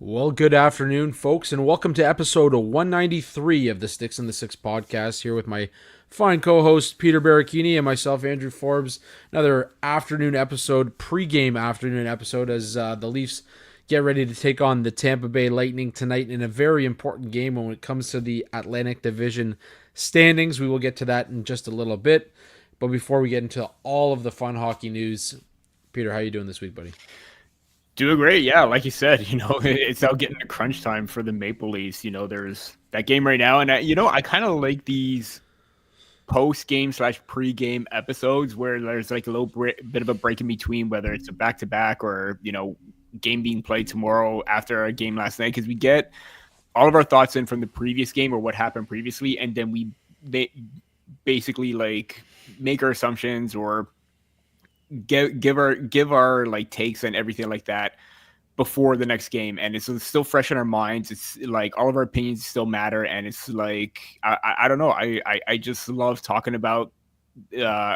Well, good afternoon, folks, and welcome to episode 193 of the Sticks and the Six podcast. Here with my fine co-host Peter Barricchini and myself, Andrew Forbes. Another pregame afternoon episode, as the Leafs get ready to take on the Tampa Bay Lightning tonight in a very important game when it comes to the Atlantic Division standings. We will get to that in just a little bit, but before we get into all of the fun hockey news, Peter, how you doing this week, buddy? Doing great, yeah. Like you said, it's now getting to crunch time for the Maple Leafs. There's that game right now, and I kind of like these post-game / pre-game episodes where there's like a little bit of a break in between, whether it's a back-to-back or game being played tomorrow after a game last night, because we get all of our thoughts in from the previous game or what happened previously, and then we basically like make our assumptions or give our like takes and everything like that before the next game, and it's still fresh in our minds. It's like all of our opinions still matter, and it's like I don't know, I just love talking about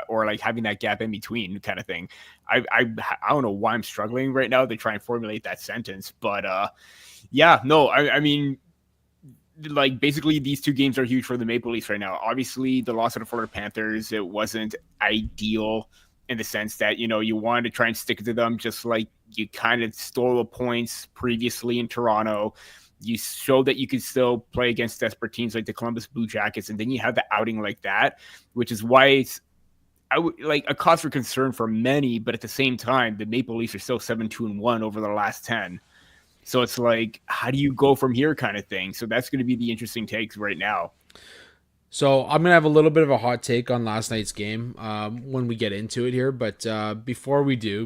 or like having that gap in between kind of thing. I don't know why I'm struggling right now to try and formulate that sentence, but yeah, no, I mean, like basically these two games are huge for the Maple Leafs right now. Obviously the loss of the Florida Panthers, it wasn't ideal in the sense that, you wanted to try and stick it to them, just like you kind of stole the points previously in Toronto. You showed that you could still play against desperate teams like the Columbus Blue Jackets, and then you have the outing like that, which is why it's like a cause for concern for many. But at the same time, the Maple Leafs are still 7-2-1 over the last 10. So it's like, how do you go from here kind of thing? So that's going to be the interesting takes right now. So I'm gonna have a little bit of a hot take on last night's game when we get into it here, but before we do,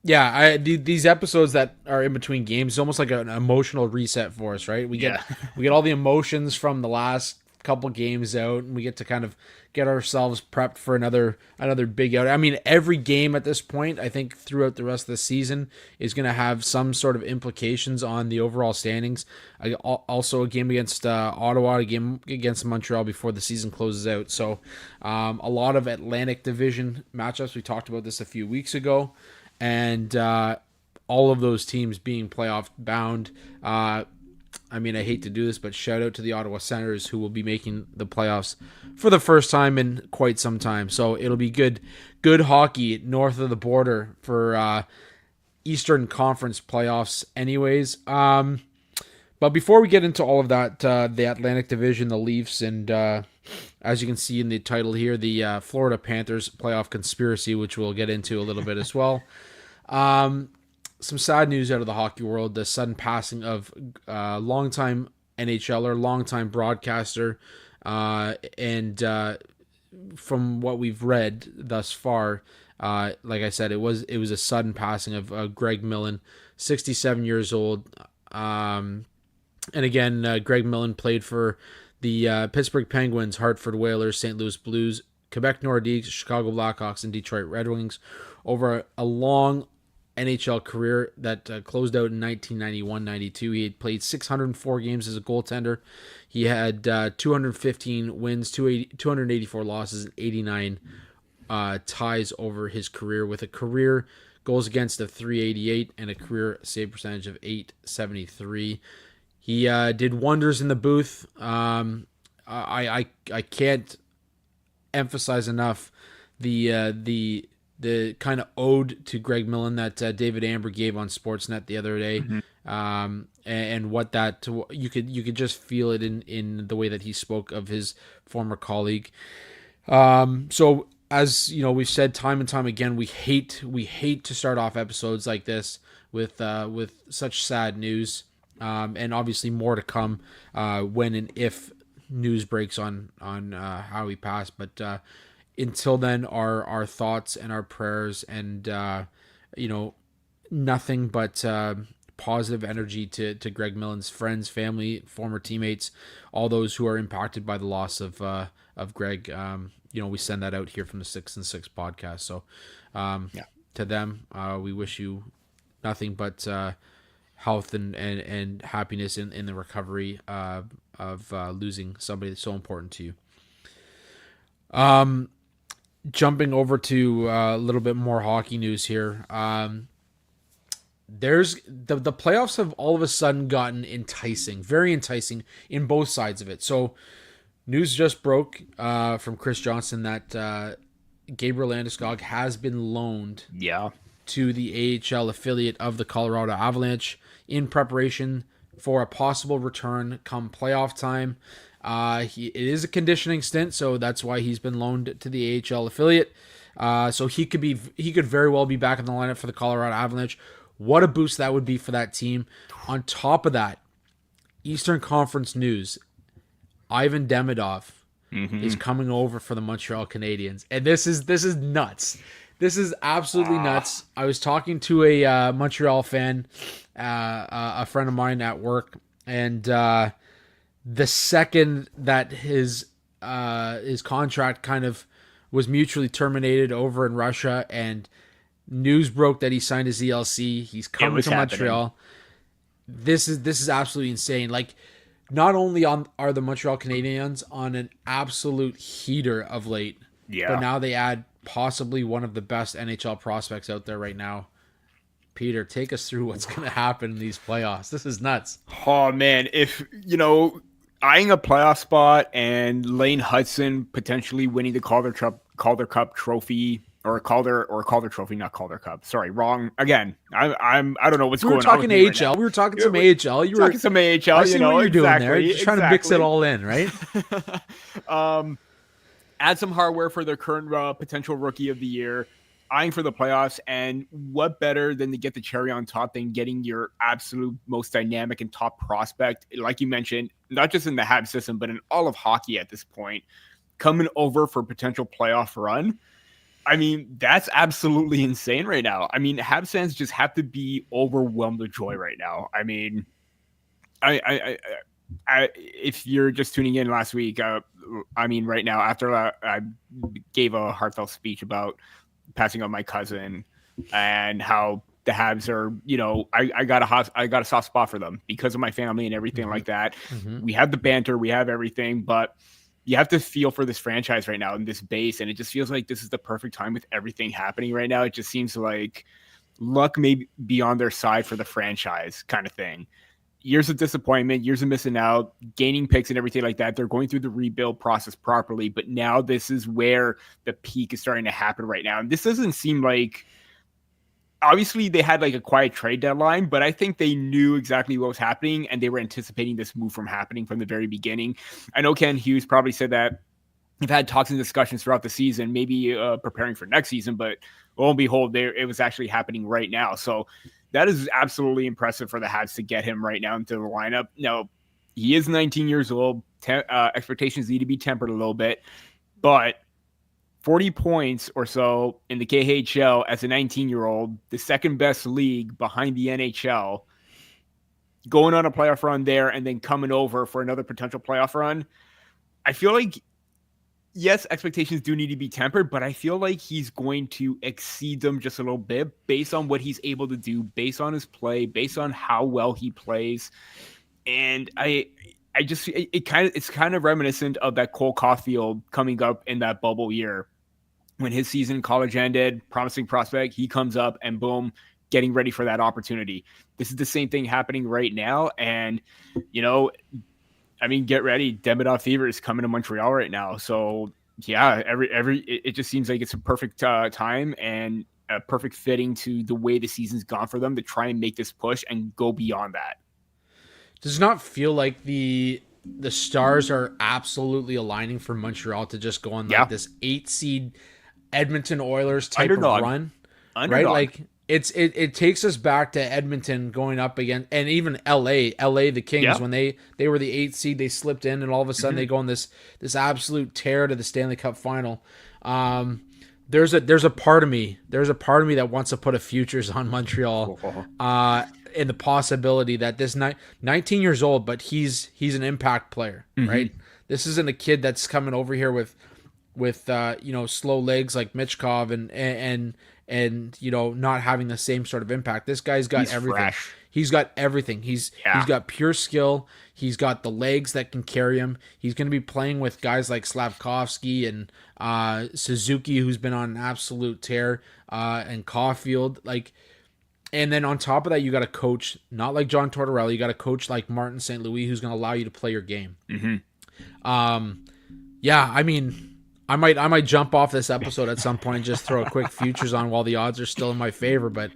these episodes that are in between games, is almost like an emotional reset for us, right? We get all the emotions from the last couple games out, and we get to kind of get ourselves prepped for another big out. I mean, every game at this point, I think throughout the rest of the season, is going to have some sort of implications on the overall standings. Also, a game against Ottawa, a game against Montreal before the season closes out. So, a lot of Atlantic Division matchups. We talked about this a few weeks ago, and all of those teams being playoff bound. I mean, I hate to do this, but shout out to the Ottawa Senators, who will be making the playoffs for the first time in quite some time. So it'll be good hockey north of the border for Eastern Conference playoffs anyways. But before we get into all of that, the Atlantic Division, the Leafs, and as you can see in the title here, the Florida Panthers playoff conspiracy, which we'll get into a little bit as well. Some sad news out of the hockey world: the sudden passing of longtime NHLer, longtime broadcaster, and from what we've read thus far, like I said, it was a sudden passing of Greg Millen, 67 years old. And again, Greg Millen played for the Pittsburgh Penguins, Hartford Whalers, St. Louis Blues, Quebec Nordiques, Chicago Blackhawks, and Detroit Red Wings over a long NHL career that closed out in 1991-92. He had played 604 games as a goaltender. He had 215 wins, 284 losses, and 89 ties over his career, with a career goals against of 388 and a career save percentage of 873. He did wonders in the booth. I can't emphasize enough the kind of ode to Greg Millen that David Amber gave on Sportsnet the other day, and what that you could just feel it in the way that he spoke of his former colleague. So as you know, we've said time and time again, we hate to start off episodes like this with such sad news, and obviously more to come when and if news breaks on how he passed, but. Until then, our thoughts and our prayers and nothing but positive energy to Greg Millen's friends, family, former teammates, all those who are impacted by the loss of Greg. We send that out here from the 6 and 6 podcast. So to them, we wish you nothing but health and happiness in the recovery of losing somebody that's so important to you. Jumping over to a little bit more hockey news here. there's the playoffs have all of a sudden gotten enticing, very enticing in both sides of it. So news just broke from Chris Johnson that Gabriel Landeskog has been loaned Yeah. to the AHL affiliate of the Colorado Avalanche in preparation for a possible return come playoff time. It is a conditioning stint, so that's why he's been loaned to the AHL affiliate. So he could very well be back in the lineup for the Colorado Avalanche. What a boost that would be for that team. On top of that, Eastern Conference news: Ivan Demidov is coming over for the Montreal Canadiens, and this is nuts. This is absolutely nuts. I was talking to a Montreal fan, a friend of mine at work, and the second that his contract kind of was mutually terminated over in Russia, and news broke that he signed his ELC, he's coming to Montreal. This is absolutely insane. Like, not only are the Montreal Canadiens on an absolute heater of late, but now they add possibly one of the best NHL prospects out there right now. Peter, take us through what's going to happen in these playoffs. This is nuts. Oh man, if eyeing a playoff spot and Lane Hudson potentially winning the Calder Cup trophy, or Calder Trophy, not Calder Cup. Sorry, wrong again. I don't know what's going on. We were talking AHL. We were talking some AHL. You were talking some AHL. I see what you're doing there. You're just trying to mix it all in, right? Add some hardware for their current potential rookie of the year, eyeing for the playoffs, and what better than to get the cherry on top than getting your absolute most dynamic and top prospect, like you mentioned, not just in the Habs system, but in all of hockey at this point, coming over for potential playoff run. I mean, that's absolutely insane right now. I mean, Habs fans just have to be overwhelmed with joy right now. I mean, I if you're just tuning in last week, right now, after I gave a heartfelt speech about passing on my cousin and how the Habs are, I got a soft spot for them because of my family and everything like that. We have the banter, we have everything, but you have to feel for this franchise right now in this base, and it just feels like this is the perfect time with everything happening right now. It just seems like luck may be on their side for the franchise kind of thing. Years of disappointment, years of missing out, gaining picks and everything like that. They're going through the rebuild process properly, but now this is where the peak is starting to happen right now. And this doesn't seem like, obviously they had like a quiet trade deadline, but I think they knew exactly what was happening and they were anticipating this move from happening from the very beginning. I know Ken Hughes probably said that they've had talks and discussions throughout the season, maybe preparing for next season, but lo and behold, it was actually happening right now. So that is absolutely impressive for the Habs to get him right now into the lineup. Now, he is 19 years old. Expectations need to be tempered a little bit, but 40 points or so in the KHL as a 19-year-old, the second best league behind the NHL, going on a playoff run there and then coming over for another potential playoff run. I feel like, yes, expectations do need to be tempered, but I feel like he's going to exceed them just a little bit based on what he's able to do, based on his play, based on how well he plays. And it's kind of reminiscent of that Cole Caulfield coming up in that bubble year when his season in college ended, promising prospect, he comes up and boom, getting ready for that opportunity. This is the same thing happening right now. And, get ready. Demidov fever is coming to Montreal right now. So yeah, it just seems like it's a perfect time and a perfect fitting to the way the season's gone for them to try and make this push and go beyond that. Does not feel like the stars are absolutely aligning for Montreal to just go on like this 8 seed Edmonton Oilers type of run, right? Like it takes us back to Edmonton going up again, and even LA, the Kings when they were the 8th seed, they slipped in, and all of a sudden they go on this absolute tear to the Stanley Cup final. There's a part of me that wants to put a futures on Montreal. And the possibility that this 19 years old, but he's an impact player, right? This isn't a kid that's coming over here with slow legs like Michkov and not having the same sort of impact. This guy's got everything. Fresh. He's got everything. He's got pure skill. He's got the legs that can carry him. He's going to be playing with guys like Slavkovsky and Suzuki, who's been on an absolute tear, and Caulfield. Like, And then on top of that, you got a coach, not like John Tortorella. You got a coach like Martin St. Louis who's going to allow you to play your game. Yeah, I mean, I might jump off this episode at some point and just throw a quick futures on while the odds are still in my favor. But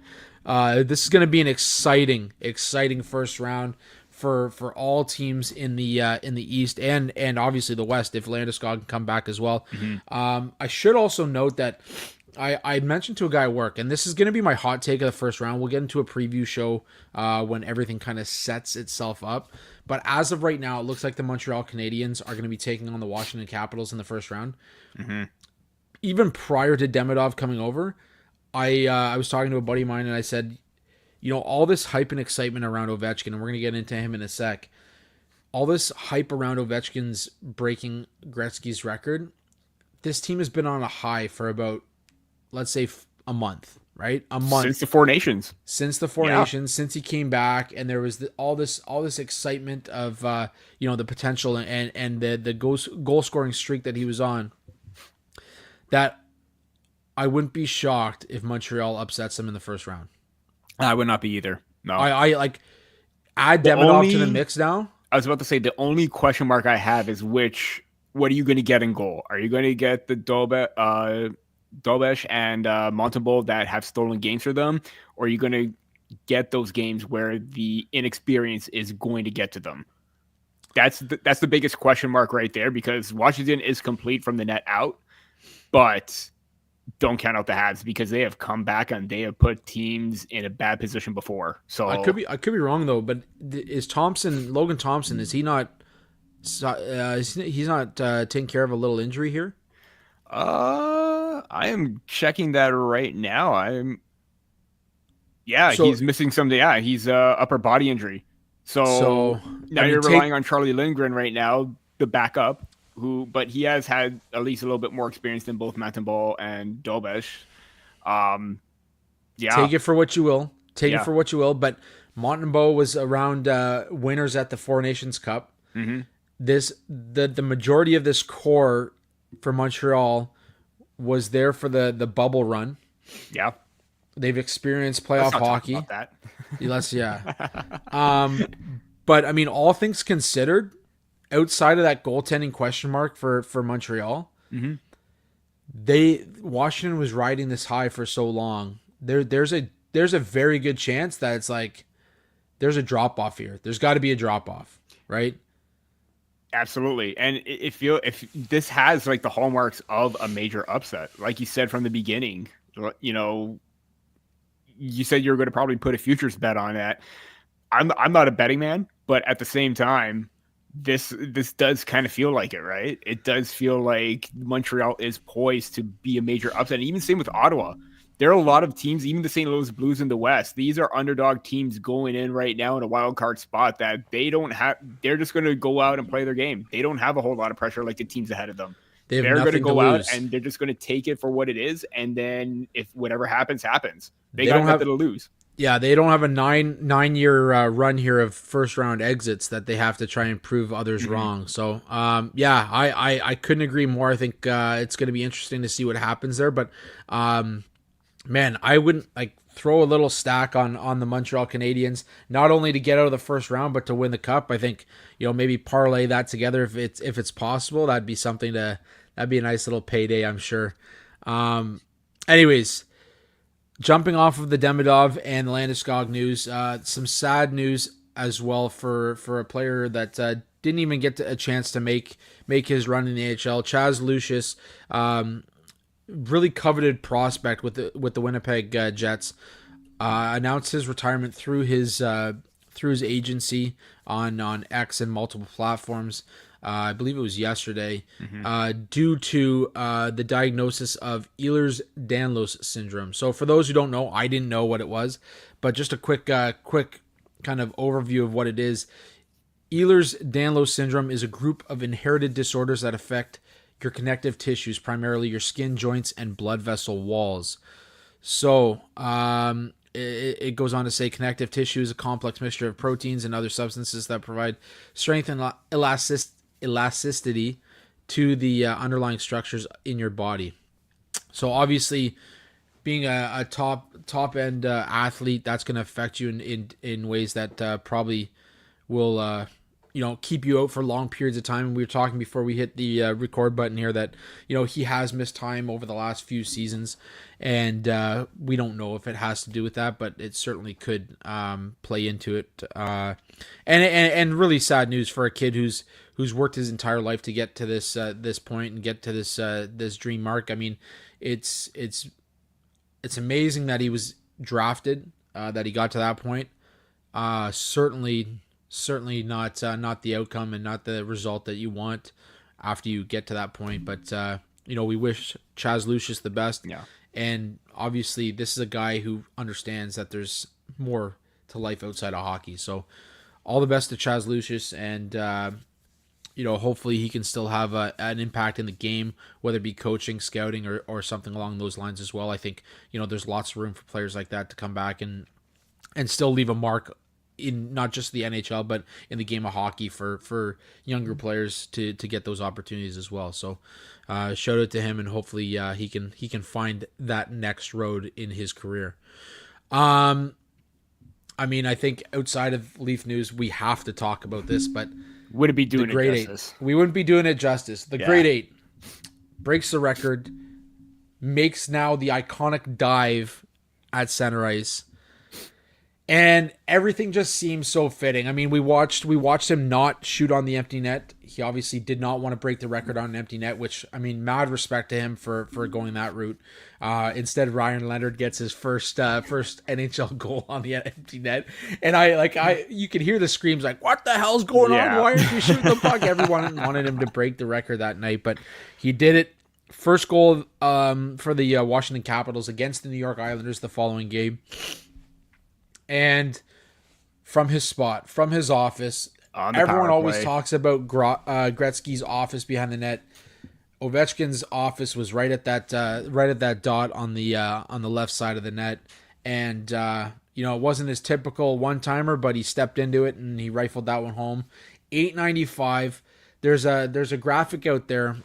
this is going to be an exciting first round for all teams in the East and obviously the West if Landeskog can come back as well. I should also note that I mentioned to a guy at work, and this is going to be my hot take of the first round. We'll get into a preview show when everything kind of sets itself up. But as of right now, it looks like the Montreal Canadiens are going to be taking on the Washington Capitals in the first round. Even prior to Demidov coming over, I was talking to a buddy of mine, and I said, you know, all this hype and excitement around Ovechkin, and we're going to get into him in a sec, all this hype around Ovechkin's breaking Gretzky's record, this team has been on a high for about, let's say, a month, right? A month since the Four Nations. Since the Four Nations, since he came back, and there was all this excitement of the potential and the goal scoring streak that he was on. That I wouldn't be shocked if Montreal upsets him in the first round. I would not be either. No, I like add Demidov to the mix now. I was about to say the only question mark I have is what are you going to get in goal? Are you going to get the Dobesh and Montembeault that have stolen games for them, or are you going to get those games where the inexperience is going to get to them? That's the biggest question mark right there, because Washington is complete from the net out, but don't count out the Habs because they have come back and they have put teams in a bad position before. So I could be wrong though, but is Logan Thompson? Is he not? He's not taking care of a little injury here. I am checking that right now. He's missing some. Yeah, he's upper body injury. So now you're relying on Charlie Lindgren right now, the backup, but he has had at least a little bit more experience than both Montembeault and Dobesh. Take it for what you will. It for what you will. But Montembeault was around winners at the Four Nations Cup. The majority of this core for Montreal was there for the bubble run. Yeah. They've experienced playoff hockey. About that. But I mean, all things considered, outside of that goaltending question mark for Montreal, Washington was riding this high for so long. There's a very good chance that it's like there's a drop off here. There's got to be a drop off, right? Absolutely. And if this has like the hallmarks of a major upset, like you said from the beginning, you know, you said you were going to probably put a futures bet on that. I'm not a betting man, but at the same time, this does kind of feel like it, right? It does feel like Montreal is poised to be a major upset. And even same with Ottawa. There are a lot of teams, even the St. Louis Blues in the West. These are underdog teams going in right now in a wild card spot that they're just going to go out and play their game. They don't have a whole lot of pressure like the teams ahead of them. They're going to go out and they're just going to take it for what it is. And then if whatever happens, happens. They got nothing to lose. Yeah, they don't have a nine-year run here of first-round exits that they have to try and prove others wrong. So, I couldn't agree more. I think it's going to be interesting to see what happens there. But, man, I wouldn't throw a little stack on the Montreal Canadiens, not only to get out of the first round, but to win the cup. I think, maybe parlay that together if it's possible. That'd be that'd be a nice little payday, I'm sure. Anyways, jumping off of the Demidov and Landeskog news, some sad news as well for a player that didn't even get a chance to make his run in the AHL. Chaz Lucius, really coveted prospect with the Winnipeg Jets, announced his retirement through his agency on X and multiple platforms. I believe it was yesterday, due to the diagnosis of Ehlers-Danlos syndrome. So for those who don't know, I didn't know what it was, but just a quick kind of overview of what it is. Ehlers-Danlos syndrome is a group of inherited disorders that affect your connective tissues, primarily your skin, joints, and blood vessel walls. So it goes on to say connective tissue is a complex mixture of proteins and other substances that provide strength and elasticity to the underlying structures in your body. So obviously, being a top end athlete, that's going to affect you in ways that probably will keep you out for long periods of time. And we were talking before we hit the record button here that he has missed time over the last few seasons, and we don't know if it has to do with that, but it certainly could play into it. And really sad news for a kid who's worked his entire life to get to this point and get to this dream mark. I mean, it's amazing that he was drafted, that he got to that point. Certainly not the outcome and not the result that you want after you get to that point. But we wish Chaz Lucius the best. Yeah. And obviously, this is a guy who understands that there's more to life outside of hockey. So, all the best to Chaz Lucius, and hopefully he can still have an impact in the game, whether it be coaching, scouting, or something along those lines as well. I think there's lots of room for players like that to come back and still leave a mark in not just the NHL, but in the game of hockey for younger players to get those opportunities as well. So shout out to him, and hopefully he can find that next road in his career. I think outside of Leaf news, we have to talk about this, but wouldn't be doing it justice. We wouldn't be doing it justice. The Great Eight breaks the record, makes now the iconic dive at center ice. And everything just seems so fitting. I mean, we watched him not shoot on the empty net. He obviously did not want to break the record on an empty net, which, I mean, mad respect to him for going that route. Instead, Ryan Leonard gets his first NHL goal on the empty net. And you could hear the screams like, what the hell's going on? Why aren't you shooting the puck? Everyone wanted him to break the record that night, but he did it. First goal for the Washington Capitals against the New York Islanders the following game. And from his spot, from his office, everyone always talks about Gretzky's office behind the net. Ovechkin's office was right at that dot on the left side of the net, and it wasn't his typical one timer, but he stepped into it and he rifled that one home. 895. There's a graphic out there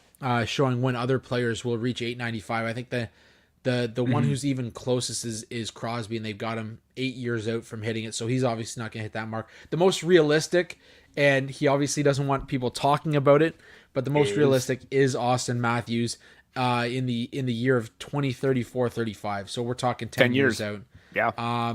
showing when other players will reach 895. I think the one who's even closest is Crosby, and they've got him 8 years out from hitting it, so he's obviously not going to hit that mark. The most realistic, and he obviously doesn't want people talking about it, but the most realistic is Austin Matthews in the year of 2034-35. So we're talking 10 years out. Yeah.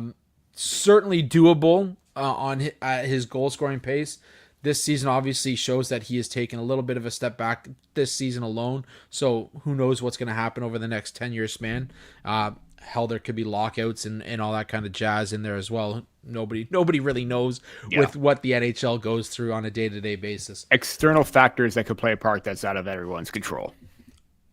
Certainly doable on his goal scoring pace. This season obviously shows that he has taken a little bit of a step back this season alone. So who knows what's going to happen over the next 10-year span. Hell, there could be lockouts and all that kind of jazz in there as well. Nobody really knows with what the NHL goes through on a day-to-day basis. External factors that could play a part that's out of everyone's control.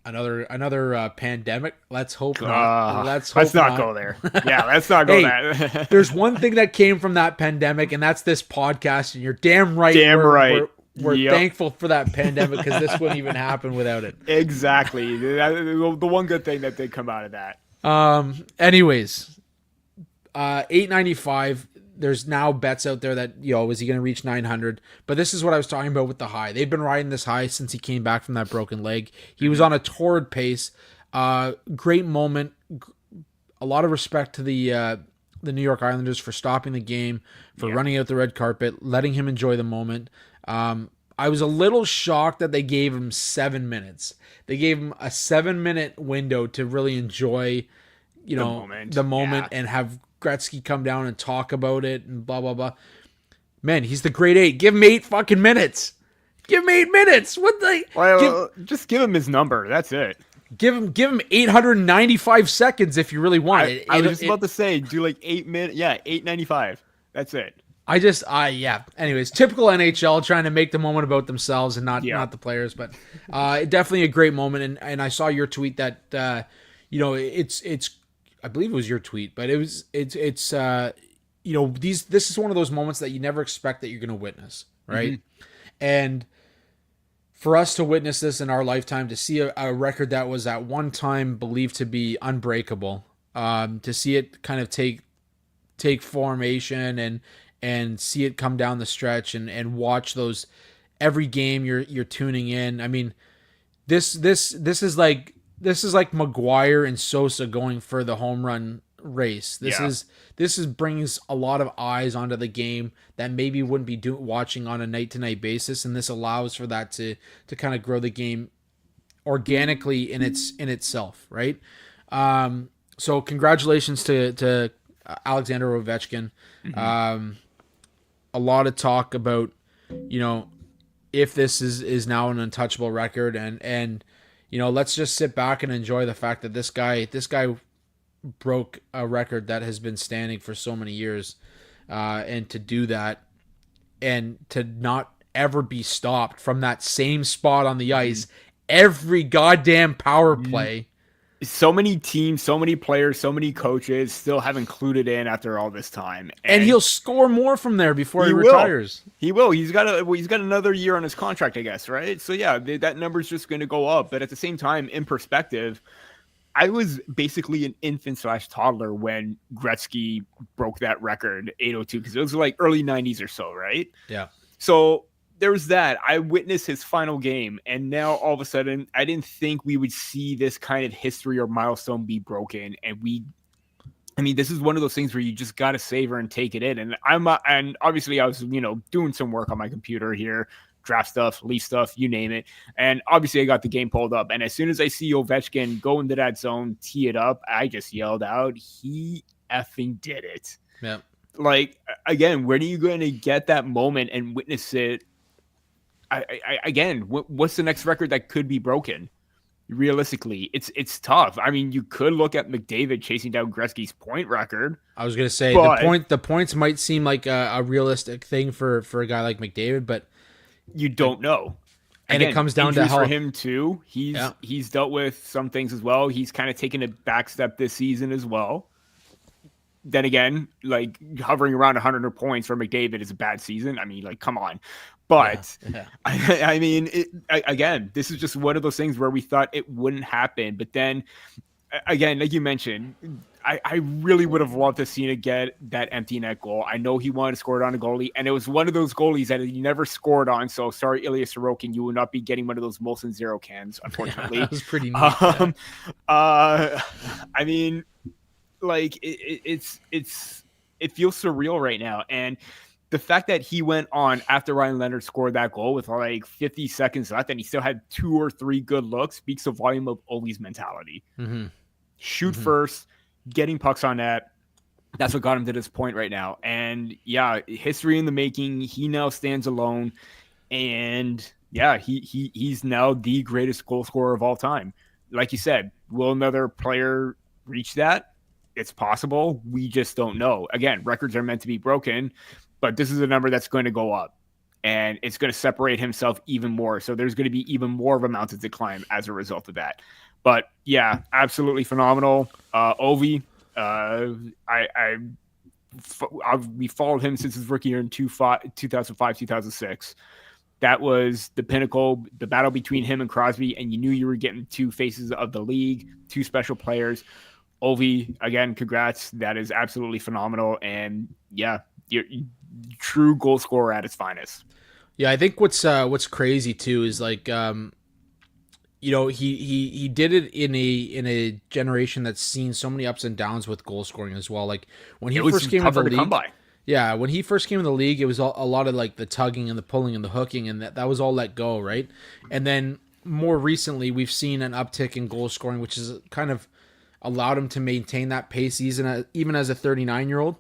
Another pandemic. Let's hope not. Let's not go there. Yeah, let's not go there. There's one thing that came from that pandemic, and that's this podcast. And you're damn right. We're thankful for that pandemic, because this wouldn't even happen without it. Exactly. The one good thing that did come out of that. Anyways, 895. There's now bets out there that, is he going to reach 900? But this is what I was talking about with the high. They've been riding this high since he came back from that broken leg. He was on a torrid pace. Great moment. A lot of respect to the New York Islanders for stopping the game, for running out the red carpet, letting him enjoy the moment. I was a little shocked that they gave him 7 minutes. They gave him a 7-minute window to really enjoy, the moment and have Gretzky come down and talk about it and blah, blah, blah. Man, he's the Great Eight. Give him 8 fucking minutes. Give him 8 minutes. Just give him his number. That's it. Give him 895 seconds if you really want it. I was just about to say, do like 8 minutes. Yeah, 895. That's it. Anyways, typical NHL trying to make the moment about themselves and not the players, but definitely a great moment. And I saw your tweet that it's I believe it was your tweet, but this is one of those moments that you never expect that you're going to witness, right? Mm-hmm. And for us to witness this in our lifetime, to see a record that was at one time believed to be unbreakable, to see it kind of take formation and see it come down the stretch and watch those every game you're tuning in. I mean, this is like this is like Maguire and Sosa going for the home run race. This is brings a lot of eyes onto the game that maybe wouldn't be watching on a night to night basis, and this allows for that to kind of grow the game organically in itself, right? So congratulations to Alexander Ovechkin. A lot of talk about, if this is now an untouchable record, and let's just sit back and enjoy the fact that this guy broke a record that has been standing for so many years, and to do that and to not ever be stopped from that same spot on the ice every goddamn power play. So many teams, so many players, so many coaches still have included in after all this time, and he'll score more from there before he retires. He will. He's got another year on his contract, I guess, right? So yeah, that number's just going to go up. But at the same time, in perspective, I was basically an infant / toddler when Gretzky broke that record, 802, because it was like early 90s or so, right? Yeah. So there was that. I witnessed his final game, and now all of a sudden, I didn't think we would see this kind of history or milestone be broken. And this is one of those things where you just got to savor and take it in. And and obviously I was, doing some work on my computer here, draft stuff, Leaf stuff, you name it. And obviously I got the game pulled up. And as soon as I see Ovechkin go into that zone, tee it up, I just yelled out, he effing did it. Yeah. Like, again, when are you going to get that moment and witness it? What's the next record that could be broken? Realistically, it's tough. I mean, you could look at McDavid chasing down Gretzky's point record. I was going to say the points might seem like a realistic thing for a guy like McDavid, but you don't know. And it comes down to how for him too. He's dealt with some things as well. He's kind of taken a back step this season as well. Then again, like hovering around 100 points for McDavid is a bad season. I mean, like, come on. But again, this is just one of those things where we thought it wouldn't happen. But then again, like you mentioned, I really would have loved to see it get that empty net goal. I know he wanted to score it on a goalie, and it was one of those goalies that he never scored on. So sorry, Ilya Sorokin, you will not be getting one of those Molson Zero cans, unfortunately. That was pretty neat. I mean, like it feels surreal right now, and the fact that he went on after Ryan Leonard scored that goal with like 50 seconds left and he still had 2 or 3 good looks speaks a volume of Ovi's mentality. Shoot first, getting pucks on net. That's what got him to this point right now. And yeah, history in the making. He now stands alone. And yeah, he's now the greatest goal scorer of all time. Like you said, will another player reach that? It's possible. We just don't know. Again, records are meant to be broken. But this is a number that's going to go up, and it's going to separate himself even more. So there's going to be even more of a mountain to climb as a result of that. But yeah, absolutely phenomenal. Ovi, we followed him since his rookie year in 2005, 2006. That was the pinnacle, the battle between him and Crosby, and you knew you were getting 2 faces of the league, 2 special players. Ovi, again, congrats. That is absolutely phenomenal. And yeah, you're true goal scorer at its finest. Yeah, I think what's crazy too is like he did it in a generation that's seen so many ups and downs with goal scoring as well. Like when he first came in the league, when he first came in the league, it was a lot of like the tugging and the pulling and the hooking, and that was all let go, right? And then more recently, we've seen an uptick in goal scoring, which is kind of allowed him to maintain that pace even as a 39-year-old.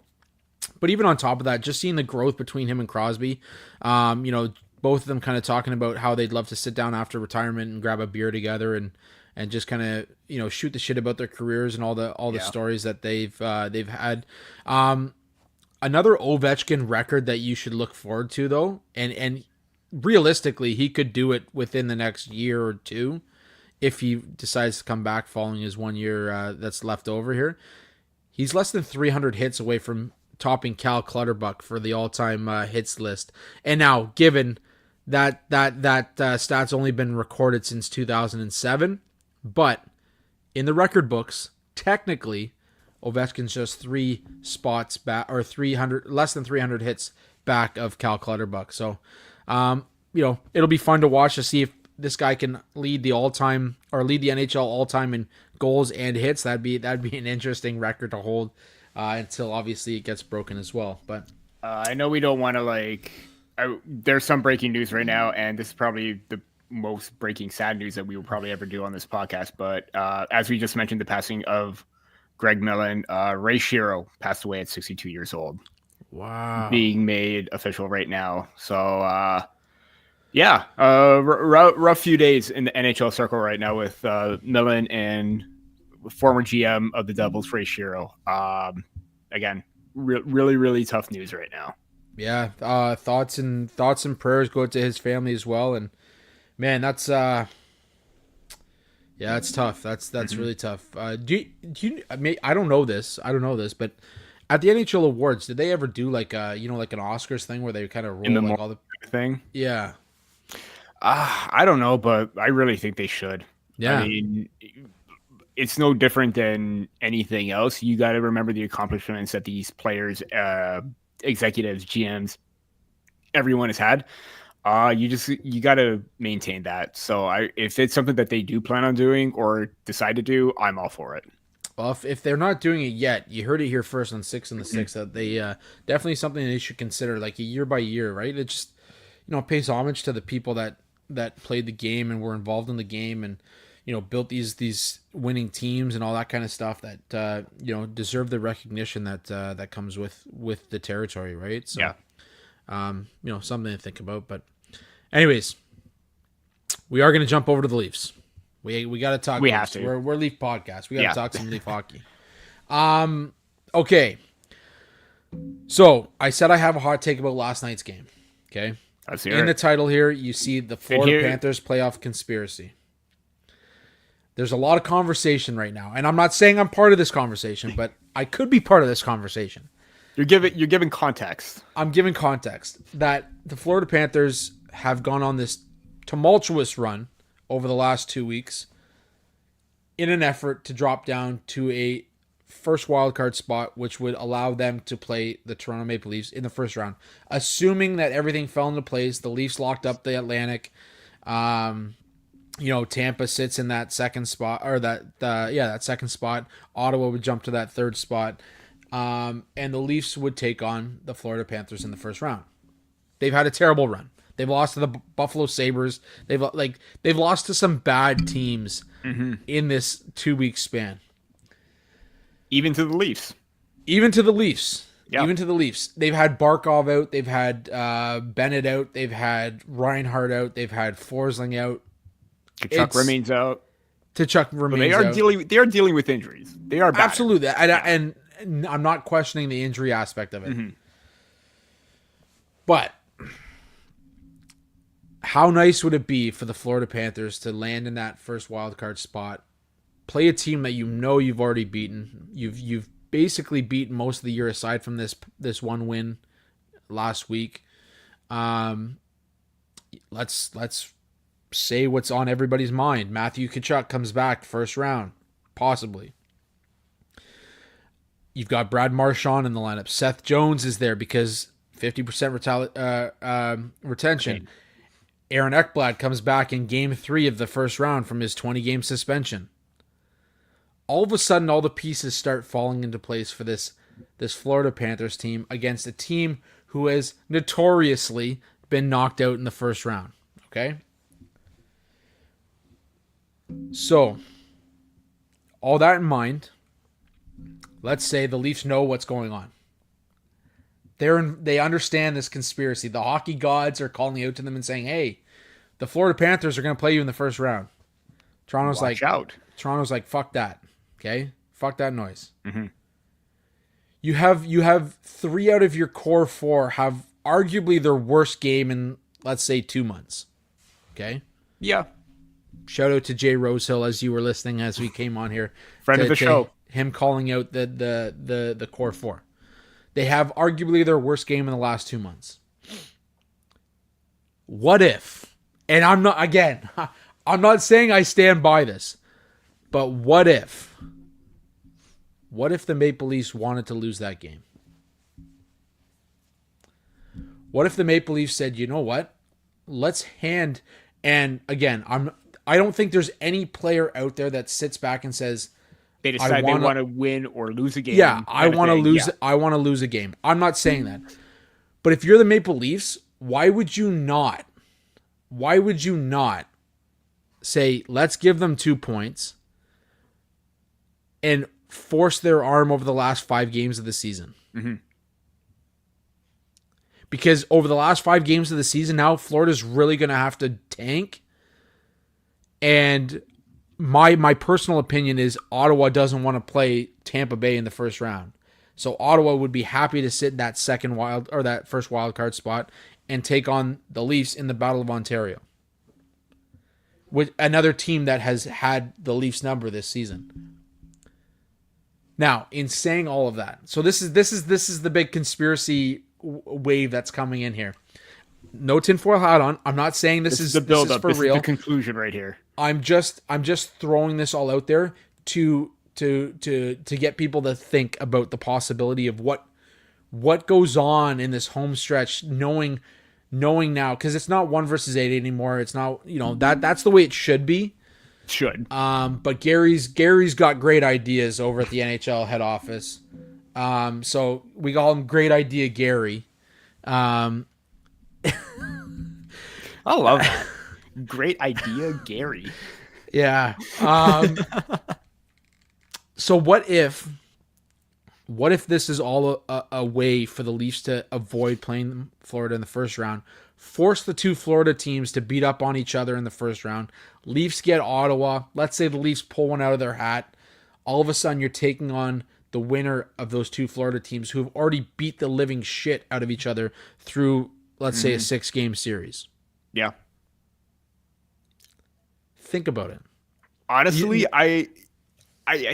But even on top of that, just seeing the growth between him and Crosby, both of them kind of talking about how they'd love to sit down after retirement and grab a beer together and just kind of shoot the shit about their careers and all the stories that they've had. Another Ovechkin record that you should look forward to though, and realistically he could do it within the next year or 2 if he decides to come back following his 1 year that's left over here. He's less than 300 hits away from topping Cal Clutterbuck for the all-time hits list. And now, given that stat's only been recorded since 2007, but in the record books, technically, Ovechkin's just 3 spots back, or less than 300 hits back of Cal Clutterbuck. So, it'll be fun to watch to see this guy can lead the NHL all-time in goals and hits, that'd be an interesting record to hold until obviously it gets broken as well. But I know we don't want to there's some breaking news right now, and this is probably the most breaking sad news that we will probably ever do on this podcast. But as we just mentioned, the passing of Greg Millen, Ray Shero passed away at 62 years old. Wow. Being made official right now. So, rough few days in the NHL circle right now with Millen and former GM of the Devils, Ray Shero. Again, really, really tough news right now. Yeah, thoughts and prayers go to his family as well. And man, that's it's tough. That's really tough. Do you? I don't know this, but at the NHL awards, did they ever do like like an Oscars thing where they kind of roll like all the thing? Yeah. I don't know, but I really think they should. Yeah. I mean, it's no different than anything else. You got to remember the accomplishments that these players, executives, GMs, everyone has had. You got to maintain that. So if it's something that they do plan on doing or decide to do, I'm all for it. Well, if they're not doing it yet, you heard it here first on 6 and the 6 that they definitely something they should consider, like a year by year, right? It just pays homage to the people that played the game and were involved in the game and built these winning teams and all that kind of stuff that deserve the recognition that comes with the territory, right? So yeah. Something to think about. But anyways, we are going to jump over to the Leafs. We got to talk. We have to. We're Leaf podcast. We got to talk some Leaf hockey. Okay. So I said I have a hot take about last night's game. Okay. In the title here, you see the Florida Panthers playoff conspiracy. There's a lot of conversation right now, and I'm not saying I'm part of this conversation, but I could be part of this conversation. You're giving context. I'm giving context that the Florida Panthers have gone on this tumultuous run over the last 2 weeks in an effort to drop down to a first wildcard spot, which would allow them to play the Toronto Maple Leafs in the first round. Assuming that everything fell into place, the Leafs locked up the Atlantic. Tampa sits in that second spot, or that second spot. Ottawa would jump to that third spot. And the Leafs would take on the Florida Panthers in the first round. They've had a terrible run. They've lost to the Buffalo Sabres. They've lost to some bad teams in this 2 week span. Even to the Leafs. Yep. Even to the Leafs. They've had Barkov out. They've had Bennett out. They've had Reinhart out. They've had Forsling out. Tkachuk remains out. They are dealing with injuries. They are bad. Absolutely. And I'm not questioning the injury aspect of it. But how nice would it be for the Florida Panthers to land in that first wildcard spot, play a team that you've already beaten. You've basically beaten most of the year aside from this one win last week. Let's say what's on everybody's mind. Matthew Tkachuk comes back first round, possibly. You've got Brad Marchand in the lineup. Seth Jones is there because 50% retention. Aaron Ekblad comes back in Game 3 of the first round from his 20-game suspension. All of a sudden, all the pieces start falling into place for this Florida Panthers team against a team who has notoriously been knocked out in the first round. Okay? So, all that in mind, let's say the Leafs know what's going on. They understand this conspiracy. The hockey gods are calling out to them and saying, hey, the Florida Panthers are going to play you in the first round. Toronto's Watch out. Toronto's like, fuck that. Okay? Fuck that noise. You have 3 out of your core 4 have arguably their worst game in, let's say, 2 months. Okay? Yeah. Shout out to Jay Rosehill as you were listening as we came on here. Friend of the show. Him calling out the core 4. They have arguably their worst game in the last 2 months. What if, and I'm not saying I stand by this, but what if the Maple Leafs wanted to lose that game? What if the Maple Leafs said, you know what? Let's hand And again, I don't think there's any player out there that sits back and says, They decide they want to win or lose a game. yeah, I want to lose. Yeah. I want to lose a game. I'm not saying that. But if you're the Maple Leafs, why would you not? Why would you not say, let's give them 2 points and force their arm over the last 5 games of the season? Mm-hmm. Because over the last 5 games of the season, now Florida's really going to have to tank. And my personal opinion is Ottawa doesn't want to play Tampa Bay in the first round. So Ottawa would be happy to sit in that that first wild card spot and take on the Leafs in the Battle of Ontario, with another team that has had the Leafs number this season. Now, in saying all of that, so this is the big conspiracy wave that's coming in here. No tinfoil hat on. I'm not saying this is the build up. For this real. Is the conclusion right here. I'm just throwing this all out there to get people to think about the possibility of what goes on in this home stretch, knowing now, because it's not 1 versus 8 anymore. It's not, that's the way it should be. But Gary's got great ideas over at the NHL head office. So we call him Great Idea Gary. I love that. Great idea, Gary. Yeah. So what if this is all a way for the Leafs to avoid playing Florida in the first round, force the 2 Florida teams to beat up on each other in the first round, Leafs get Ottawa, let's say the Leafs pull one out of their hat, all of a sudden you're taking on the winner of those 2 Florida teams who have already beat the living shit out of each other through, let's say, a 6-game series. Yeah. Think about it. Honestly, I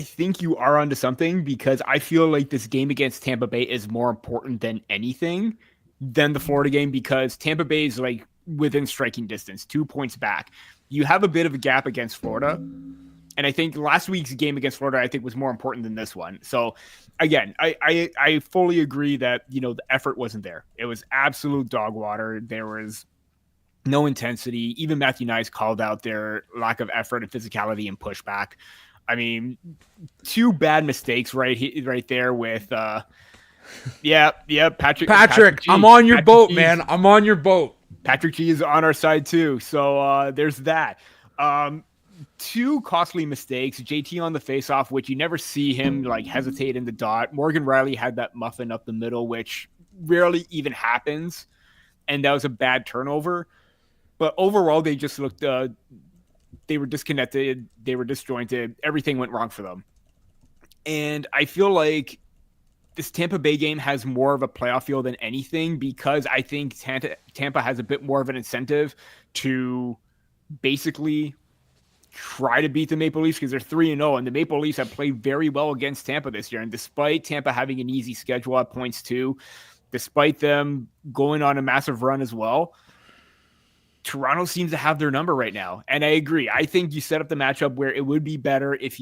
think you are onto something, because I feel like this game against Tampa Bay is more important than anything than the Florida game, because Tampa Bay is like within striking distance, 2 points back. You have a bit of a gap against Florida. And I think last week's game against Florida, I think, was more important than this one. So again, I fully agree that, the effort wasn't there. It was absolute dog water. There was no intensity. Even Matthew Nice called out their lack of effort and physicality and pushback. I mean, 2 bad mistakes right there with, Patrick. I'm on your boat, man. I'm on your boat. Patrick G is on our side too. So there's that. 2 costly mistakes. JT on the faceoff, which you never see him like hesitate in the dot. Morgan Riley had that muffin up the middle, which rarely even happens. And that was a bad turnover. But overall, they just looked, they were disconnected. They were disjointed. Everything went wrong for them. And I feel like this Tampa Bay game has more of a playoff feel than anything, because I think Tampa has a bit more of an incentive to basically try to beat the Maple Leafs, because they're 3-0, and the Maple Leafs have played very well against Tampa this year. And despite Tampa having an easy schedule at points too, despite them going on a massive run as well, Toronto seems to have their number right now. And I agree. I think you set up the matchup where it would be better if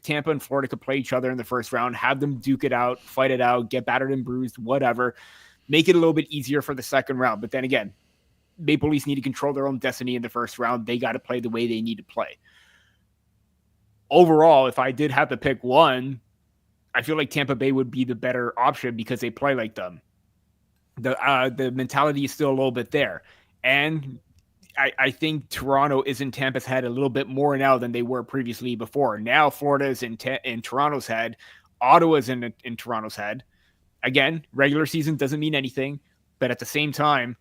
Tampa and Florida could play each other in the first round, have them duke it out, fight it out, get battered and bruised, whatever, make it a little bit easier for the second round. But then again, Maple Leafs need to control their own destiny in the first round. They got to play the way they need to play. Overall, if I did have to pick one, I feel like Tampa Bay would be the better option, because they play like them. The mentality is still a little bit there. And I think Toronto is in Tampa's head a little bit more now than they were previously before. Now Florida is in Toronto's head. Ottawa's in Toronto's head. Again, regular season doesn't mean anything. But at the same time,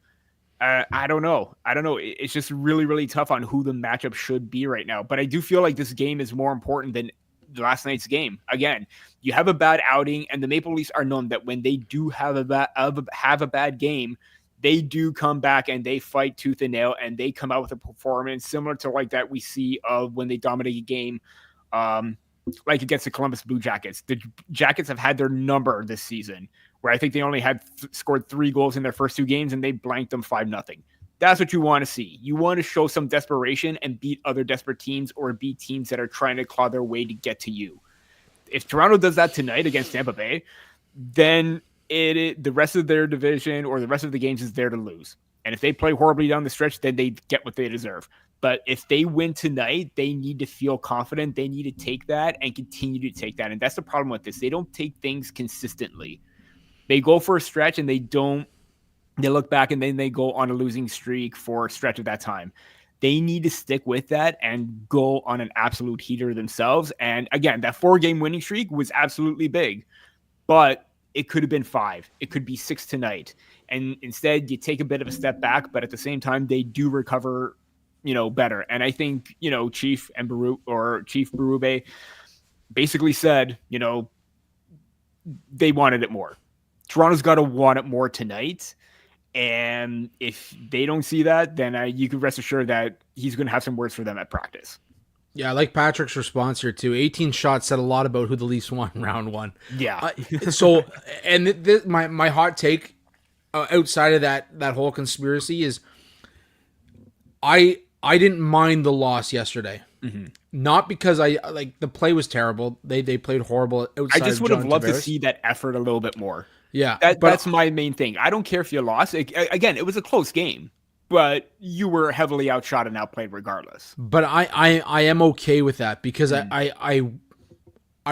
I don't know. It's just really, really tough on who the matchup should be right now. But I do feel like this game is more important than last night's game. Again, you have a bad outing, and the Maple Leafs are known that when they do have a bad game, they do come back and they fight tooth and nail, and they come out with a performance similar to like that we see of when they dominate a game, like against the Columbus Blue Jackets. The Jackets have had their number this season, where I think they only had scored 3 goals in their first 2 games, and they blanked them 5-0. That's what you want to see. You want to show some desperation and beat other desperate teams, or beat teams that are trying to claw their way to get to you. If Toronto does that tonight against Tampa Bay, then the rest of their division or the rest of the games is there to lose. And if they play horribly down the stretch, then they get what they deserve. But if they win tonight, they need to feel confident. They need to take that and continue to take that. And that's the problem with this. They don't take things consistently. They go for a stretch and they look back and then they go on a losing streak for a stretch of that time. They need to stick with that and go on an absolute heater themselves. And again, that 4-game winning streak was absolutely big, but it could have been 5. It could be 6 tonight. And instead you take a bit of a step back, but at the same time, they do recover, better. And I think, Chief Berube basically said, they wanted it more. Toronto's got to want it more tonight. And if they don't see that, then you can rest assured that he's going to have some words for them at practice. Yeah, I like Patrick's response here too. 18 shots said a lot about who the Leafs won round 1. Yeah. My hot take outside of that whole conspiracy is I didn't mind the loss yesterday. Mm-hmm. Not because the play was terrible. They played horrible outside. I just would have loved to see that effort a little bit more. Yeah, that's my main thing. I don't care if you lost. Again, it was a close game, but you were heavily outshot and outplayed regardless. But I am okay with that because I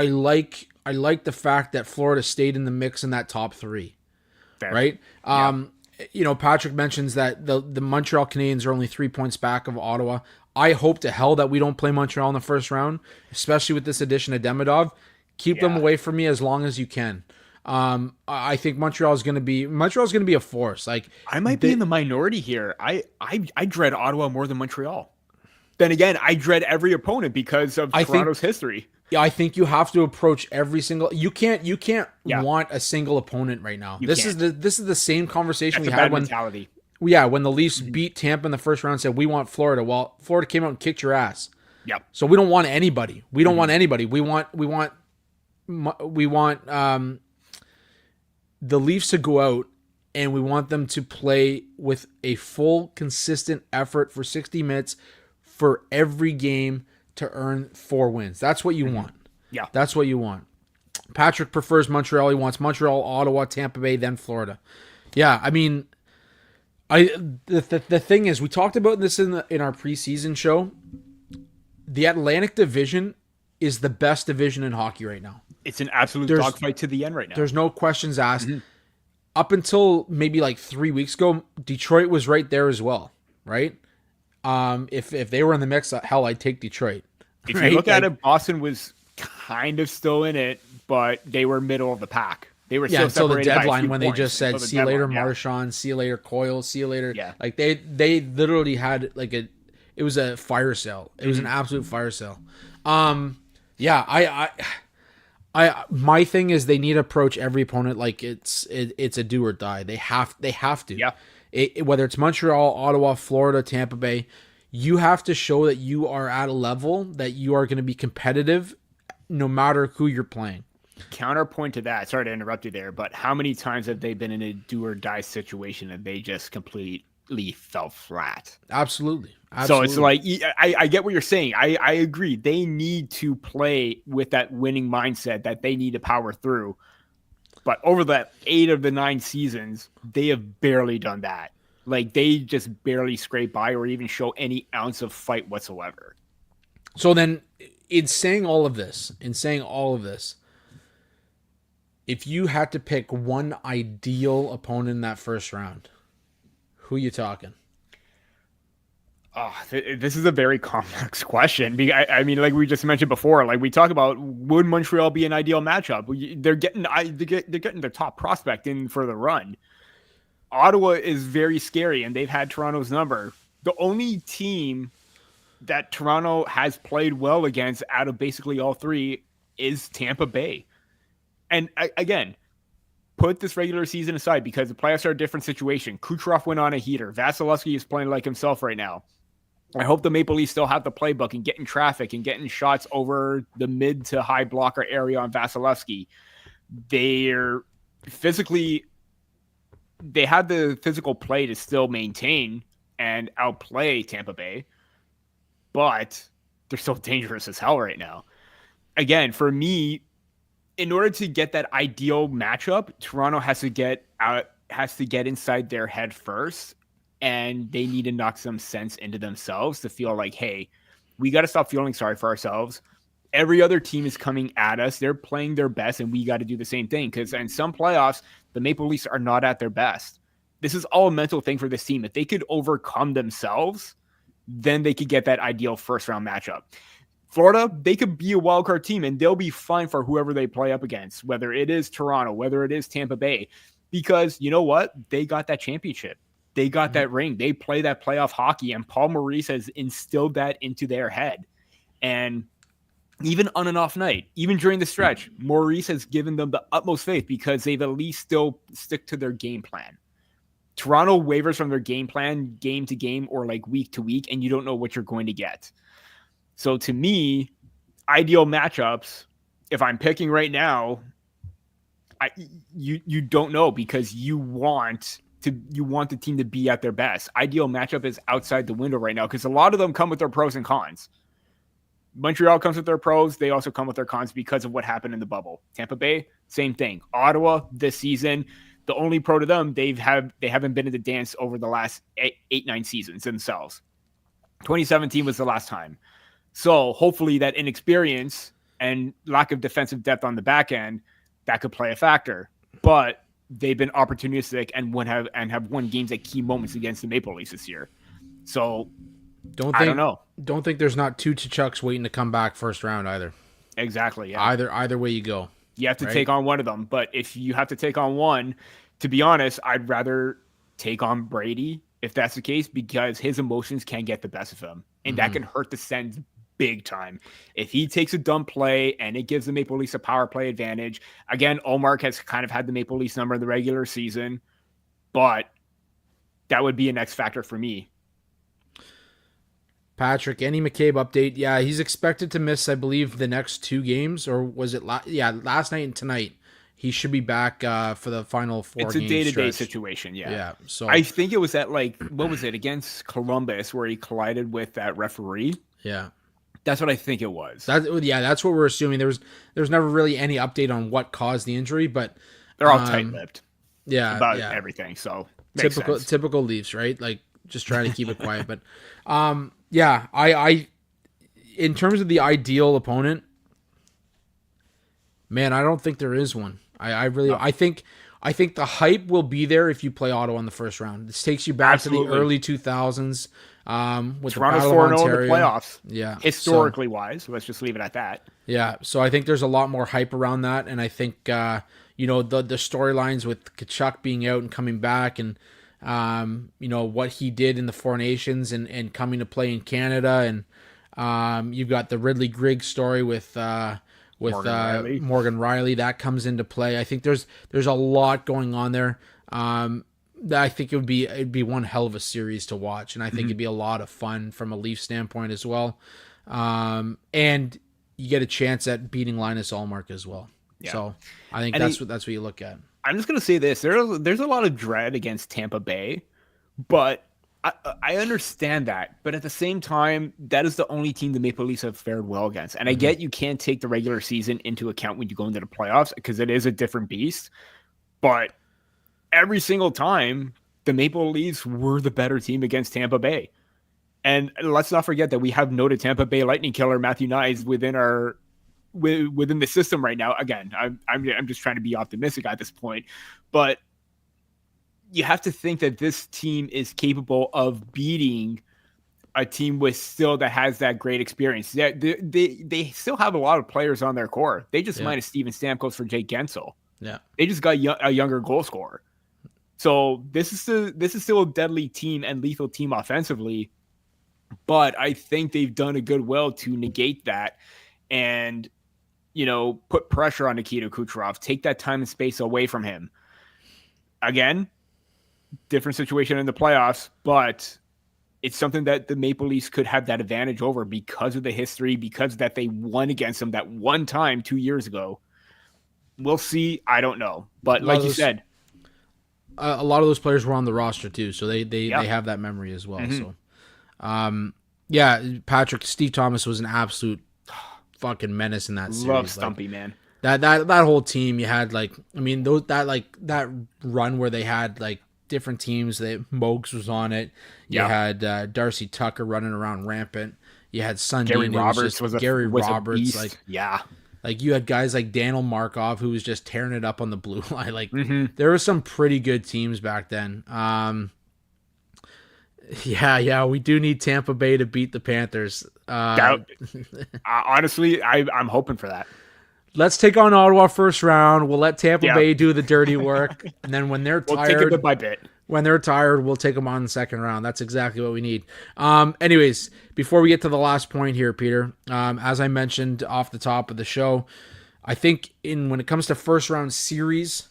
like the fact that Florida stayed in the mix in that top 3. Fair. Right? Yeah. Patrick mentions that the Montreal Canadiens are only 3 points back of Ottawa. I hope to hell that we don't play Montreal in the first round, especially with this addition of Demidov. Keep them away from me as long as you can. I think Montreal's going to be a force. Like I might be in the minority here. I dread Ottawa more than Montreal. Then again, I dread every opponent because of Toronto's history. Yeah, I think you have to approach every single. You can't want a single opponent right now. This is the same conversation we had when mentality. Yeah, when the Leafs beat Tampa in the first round and said we want Florida. Well, Florida came out and kicked your ass. Yep. So we don't want anybody. We don't want anybody. We want the Leafs to go out and we want them to play with a full, consistent effort for 60 minutes for every game to earn 4 wins. That's what you want. Yeah. That's what you want. Patrick prefers Montreal. He wants Montreal, Ottawa, Tampa Bay, then Florida. Yeah, I mean, the thing is, we talked about this in our preseason show. The Atlantic Division is the best division in hockey right now. It's an absolute dogfight to the end right now. There's no questions asked. Mm-hmm. Up until maybe 3 weeks ago, Detroit was right there as well, right? If they were in the mix, hell, I'd take Detroit. If you look at it, Boston was kind of still in it, but they were middle of the pack. They were still until the separated deadline by when points. They just said, "See you later, Marchand. See you later, Coyle. See you later." Yeah. They literally had it was a fire sale. It was an absolute fire sale. Yeah, my thing is they need to approach every opponent like it's a do or die. They have to. Yeah. Whether it's Montreal, Ottawa, Florida, Tampa Bay, you have to show that you are at a level that you are going to be competitive no matter who you're playing. Counterpoint to that, sorry to interrupt you there, but how many times have they been in a do or die situation and they just completely fell flat? Absolutely. So it's like, I get what you're saying. I agree. They need to play with that winning mindset that they need to power through. But over the 8 of the 9 seasons, they have barely done that. Like they just barely scrape by or even show any ounce of fight whatsoever. So then in saying all of this, if you had to pick one ideal opponent in that first round, who are you talking? Oh, this is a very complex question. I mean, like we just mentioned before, like we talk about, would Montreal be an ideal matchup? They're getting their top prospect in for the run. Ottawa is very scary, and they've had Toronto's number. The only team that Toronto has played well against out of basically all 3 is Tampa Bay. And again, put this regular season aside because the playoffs are a different situation. Kucherov went on a heater. Vasilevsky is playing like himself right now. I hope the Maple Leafs still have the playbook and getting traffic and getting shots over the mid to high blocker area on Vasilevsky. They have the physical play to still maintain and outplay Tampa Bay, but they're still dangerous as hell right now. Again, for me, in order to get that ideal matchup, Toronto has to get inside their head first and they need to knock some sense into themselves to feel like, hey, we got to stop feeling sorry for ourselves. Every other team is coming at us. They're playing their best, and we got to do the same thing, because in some playoffs, the Maple Leafs are not at their best. This is all a mental thing for this team. If they could overcome themselves, then they could get that ideal first-round matchup. Florida, they could be a wildcard team, and they'll be fine for whoever they play up against, whether it is Toronto, whether it is Tampa Bay, because you know what? They got that championship. They got that ring. They play that playoff hockey, and Paul Maurice has instilled that into their head. And even on an off night, even during the stretch, Maurice has given them the utmost faith because they've at least still stick to their game plan. Toronto wavers from their game plan game to game or like week to week, and you don't know what you're going to get. So to me, ideal matchups, if I'm picking right now, you don't know, because you want the team to be at their best. Ideal matchup is outside the window right now, because a lot of them come with their pros and cons. Montreal comes with their pros. They also come with their cons because of what happened in the bubble. Tampa Bay, same thing. Ottawa this season, the only pro to them, they haven't been in the dance over the last 8-9 seasons themselves. 2017 was the last time. So hopefully that inexperience and lack of defensive depth on the back end, that could play a factor. But they've been opportunistic and have won games at key moments against the Maple Leafs this year. So I don't know. Don't think there's not two Tkachuks waiting to come back first round either. Exactly. Yeah. Either way you go. You have to take on one of them. But if you have to take on one, to be honest, I'd rather take on Brady if that's the case, because his emotions can get the best of him. And that can hurt the Sens big time. If he takes a dumb play and it gives the Maple Leafs a power play advantage, again, Ullmark has kind of had the Maple Leafs number in the regular season, but that would be an X factor for me. Patrick, any McCabe update? Yeah, he's expected to miss, I believe, the next 2 games, or was it last night and tonight. He should be back for the final 4 games. It's a day-to-day situation, yeah. Yeah, so I think it was at, what was it, against Columbus, where he collided with that referee? Yeah. That's what I think it was. That's what we're assuming. There's never really any update on what caused the injury, but they're all tight-lipped. Yeah, about everything. So typical Leafs, right? Like, just trying to keep it quiet. But yeah, I in terms of the ideal opponent, man, I don't think there is one. I think the hype will be there if you play Ottawa in the first round. This takes you back to the early 2000s. With Toronto's the 4-0 in the playoffs. Yeah, historically wise. Let's just leave it at that. Yeah, so I think there's a lot more hype around that, and I think the storylines with Tkachuk being out and coming back, and what he did in the Four Nations and coming to play in Canada, and you've got the Ridley Grigg story with Morgan Riley that comes into play. I think there's a lot going on there. I think it'd be one hell of a series to watch, and I think it'd be a lot of fun from a Leaf standpoint as well. And you get a chance at beating Linus Ullmark as well. Yeah. So I think that's what you look at. I'm just gonna say this: there's a lot of dread against Tampa Bay, but I understand that. But at the same time, that is the only team the Maple Leafs have fared well against. And I get you can't take the regular season into account when you go into the playoffs, because it is a different beast. But every single time, the Maple Leafs were the better team against Tampa Bay. And let's not forget that we have noted Tampa Bay Lightning killer Matthew Knies within the system right now. Again, I'm just trying to be optimistic at this point, but you have to think that this team is capable of beating a team that has that great experience. They still have a lot of players on their core. They just minus Steven Stamkos for Jake Gensel. Yeah, they just got a younger goal scorer. So this is still a deadly team and lethal team offensively, but I think they've done a good will to negate that and, put pressure on Nikita Kucherov, take that time and space away from him. Again, different situation in the playoffs, but it's something that the Maple Leafs could have that advantage over because of the history, because that they won against them that one time 2 years ago. We'll see. I don't know. But like you said, a lot of those players were on the roster too, so they have that memory as well. Mm-hmm. So, Patrick, Steve Thomas was an absolute fucking menace in that series. Love Stumpy, man. That whole team, you had that run where they had different teams. Mogs was on it. You had Darcy Tucker running around rampant. You had Sundin. Gary Roberts was Gary Roberts. A beast. Like you had guys like Daniel Markov, who was just tearing it up on the blue line. Like there were some pretty good teams back then. We do need Tampa Bay to beat the Panthers. Honestly, I'm hoping for that. Let's take on Ottawa first round. We'll let Tampa Bay do the dirty work, and then when they're tired, we'll take it bit by bit. When they're tired, we'll take them on the second round. That's exactly what we need. Anyways, before we get to the last point here, Peter, as I mentioned off the top of the show, I think when it comes to first round series,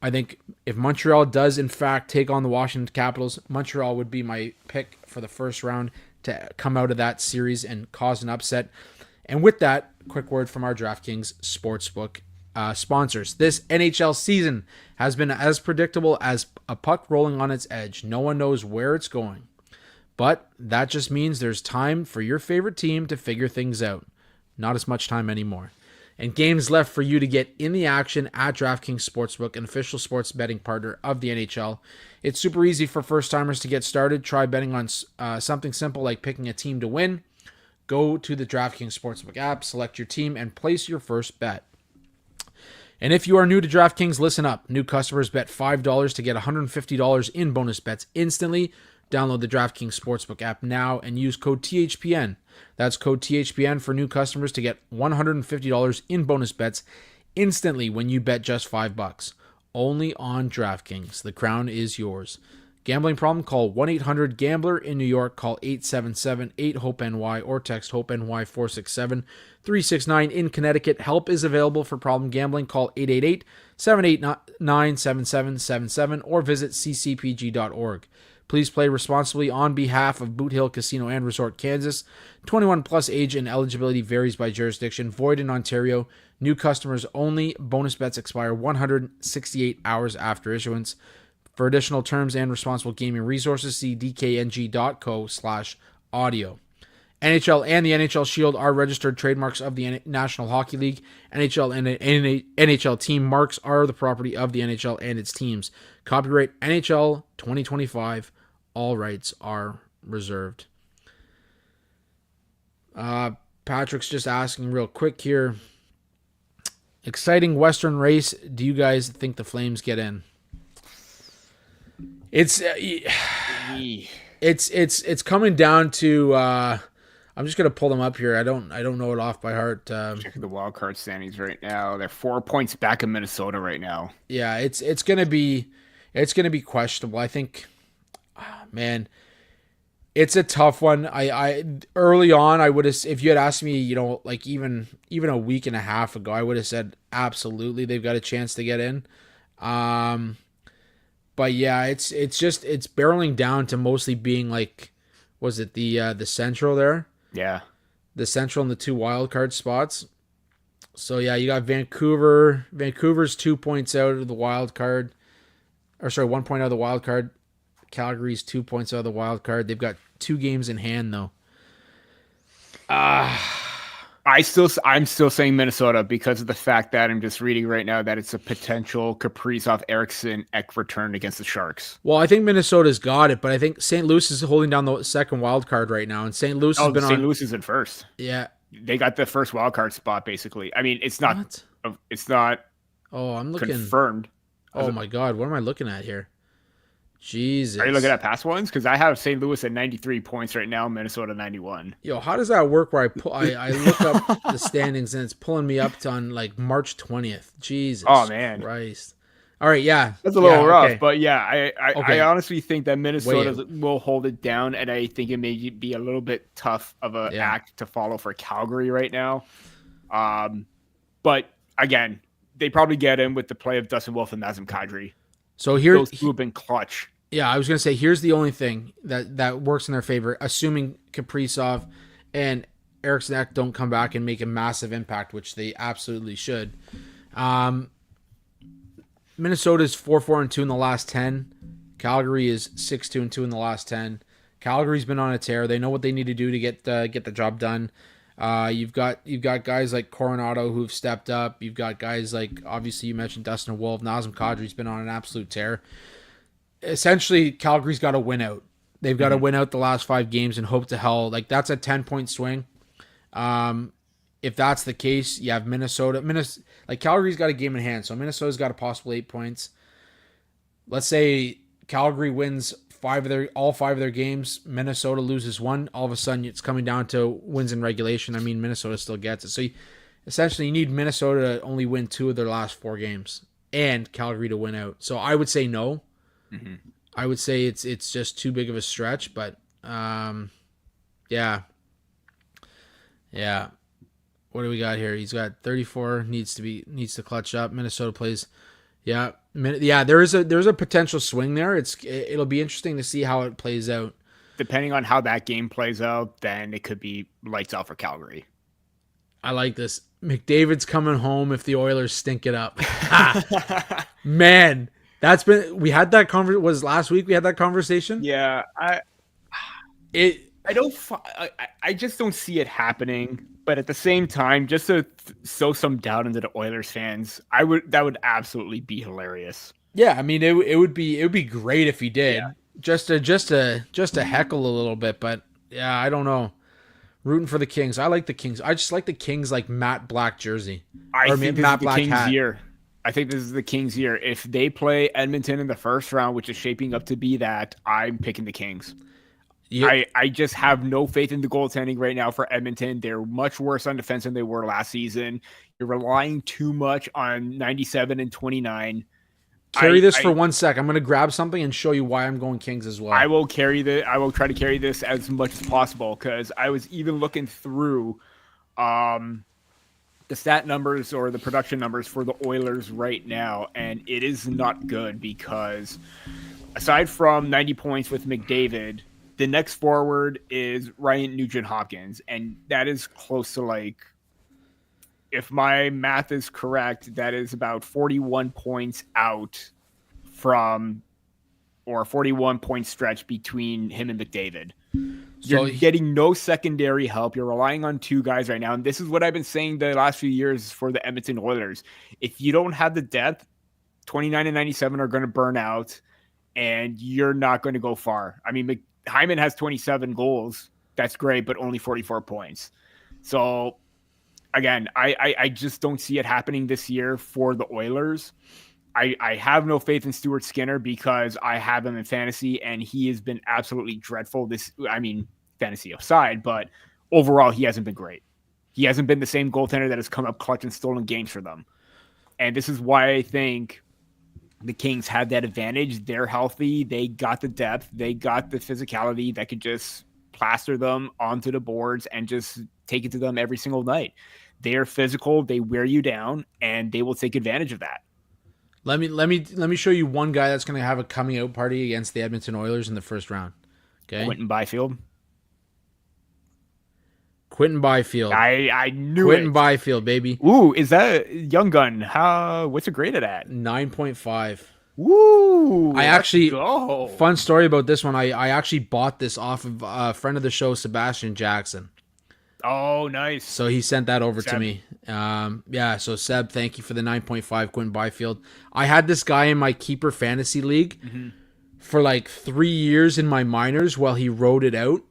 I think if Montreal does in fact take on the Washington Capitals, Montreal would be my pick for the first round to come out of that series and cause an upset. And with that, quick word from our DraftKings Sportsbook sponsors. This NHL season has been as predictable as a puck rolling on its edge. No one knows where it's going. But that just means there's time for your favorite team to figure things out. Not as much time anymore. And games left for you to get in the action at DraftKings Sportsbook, an official sports betting partner of the NHL. It's super easy for first-timers to get started. Try betting on something simple like picking a team to win. Go to the DraftKings Sportsbook app, select your team, and place your first bet. And if you are new to DraftKings, listen up. New customers bet $5 to get $150 in bonus bets instantly. Download the DraftKings Sportsbook app now and use code THPN. That's code THPN for new customers to get $150 in bonus bets instantly when you bet just $5. Only on DraftKings. The crown is yours. Gambling problem? Call 1-800-GAMBLER. In New York, call 877-8-HOPE-NY or text HOPE-NY 467-369. In Connecticut, help is available for problem gambling. Call 888-789-7777 or visit ccpg.org. Please play responsibly on behalf of Boot Hill Casino and Resort, Kansas. 21 plus age and eligibility varies by jurisdiction. Void in Ontario. New customers only. Bonus bets expire 168 hours after issuance. For additional terms and responsible gaming resources, see dkng.co/audio. NHL and the NHL Shield are registered trademarks of the National Hockey League. NHL and NHL team marks are the property of the NHL and its teams. Copyright NHL 2025. All rights are reserved. Patrick's just asking real quick here. Exciting Western race. Do you guys think the Flames get in? It's coming down to I'm just gonna pull them up here. I don't know it off by heart. Checking the wild card standings right now. They're 4 points back in Minnesota right now. Yeah, it's gonna be questionable. I think, man, it's a tough one. I early on I would have, if you had asked me, like even a week and a half ago, I would have said absolutely they've got a chance to get in. But yeah, it's barreling down to mostly being like, was it the Central there? Yeah. The Central and the 2 wild card spots. So yeah, you got Vancouver. Vancouver's 2 points out of the wild card. 1 point out of the wild card. Calgary's 2 points out of the wild card. They've got 2 games in hand though. I'm still saying Minnesota because of the fact that I'm just reading right now that it's a potential Kaprizov Eriksson Ek return against the Sharks. Well, I think Minnesota's got it, but I think St. Louis is holding down the second wild card right now, and St. Louis has been St. Louis is in first. Yeah, they got the first wild card spot basically. I mean, it's not. It's not. Oh, I'm looking confirmed. Oh my God, what am I looking at here? Jesus. Are you looking at past ones? Because I have St. Louis at 93 points right now, Minnesota 91. Yo, how does that work where I look up the standings and it's pulling me up to on like March 20th? Jesus. Oh, man. Christ. All right, yeah. That's a little rough, okay. But yeah, I Okay. honestly think that Minnesota will hold it down, and I think it may be a little bit tough of an act to follow for Calgary right now. But again, they probably get in with the play of Dustin Wolf and Nazem Kadri. So here, those two have been clutch. Yeah, I was going to say, here's the only thing that works in their favor, assuming Kaprizov and Eriksson Ek don't come back and make a massive impact, which they absolutely should. Minnesota's 4-4-2 in the last 10. Calgary is 6-2-2 in the last 10. Calgary's been on a tear. They know what they need to do to get the job done. You've got guys like Coronado who've stepped up. You've got guys like, obviously you mentioned Dustin Wolf. Nazem Kadri's been on an absolute tear. essentially Calgary's got to win out. They've got to win out the last 5 games and hope to hell. Like that's a 10-point swing. If that's the case, you have Minnesota. Like Calgary's got a game in hand, so Minnesota's got a possible 8 points. Let's say Calgary wins all 5 of their games. Minnesota loses 1. All of a sudden, it's coming down to wins in regulation. I mean, Minnesota still gets it. So essentially, you need Minnesota to only win 2 of their last 4 games and Calgary to win out. So I would say no. Mm-hmm. I would say it's just too big of a stretch. But yeah. What do we got here? He's got 34. Needs to clutch up. Minnesota plays. Yeah. There is a potential swing there. It'll be interesting to see how it plays out. Depending on how that game plays out, then it could be lights out for Calgary. I like this. McDavid's coming home if the Oilers stink it up. Man, we had that was last week we had that conversation? Yeah, I just don't see it happening. But at the same time, just to sow some doubt into the Oilers fans, that would absolutely be hilarious. Yeah, I mean it would be great if he did. Yeah. Just to heckle a little bit, but yeah, I don't know. Rooting for the Kings. I like the Kings. I just like the Kings like matte black jersey. I think this is the Kings' year. I think this is the Kings' year. If they play Edmonton in the first round, which is shaping up to be that, I'm picking the Kings. Yep. I just have no faith in the goaltending right now for Edmonton. They're much worse on defense than they were last season. You're relying too much on 97 and 29. Carry this for 1 sec. I'm going to grab something and show you why I'm going Kings as well. I will try to carry this as much as possible because I was even looking through the stat numbers or the production numbers for the Oilers right now, and it is not good because aside from 90 points with McDavid, the next forward is Ryan Nugent-Hopkins, and that is close to if my math is correct, that is about 41 points out from, or 41 point stretch between him and McDavid. You're getting no secondary help. You're relying on 2 guys right now. And this is what I've been saying the last few years for the Edmonton Oilers. If you don't have the depth, 29 and 97 are going to burn out, and you're not going to go far. I mean, Hyman has 27 goals. That's great, but only 44 points. So, again, I just don't see it happening this year for the Oilers. I have no faith in Stuart Skinner because I have him in fantasy, and he has been absolutely dreadful. Fantasy aside, but overall, he hasn't been great. He hasn't been the same goaltender that has come up clutch and stolen games for them. And this is why I think the Kings had that advantage. They're healthy. They got the depth. They got the physicality that could just plaster them onto the boards and just take it to them every single night. They are physical. They wear you down, and they will take advantage of that. Let me show you one guy that's going to have a coming out party against the Edmonton Oilers in the first round. Okay, Quentin Byfield. I knew Quentin Byfield, baby. Ooh, is that young gun? What's it graded at? 9.5. Woo! I actually fun story about this one. I actually bought this off of a friend of the show, Sebastian Jackson. Oh, nice. So he sent that over to me. So Seb, thank you for the 9.5 Quentin Byfield. I had this guy in my keeper fantasy league for 3 years in my minors while he rode it out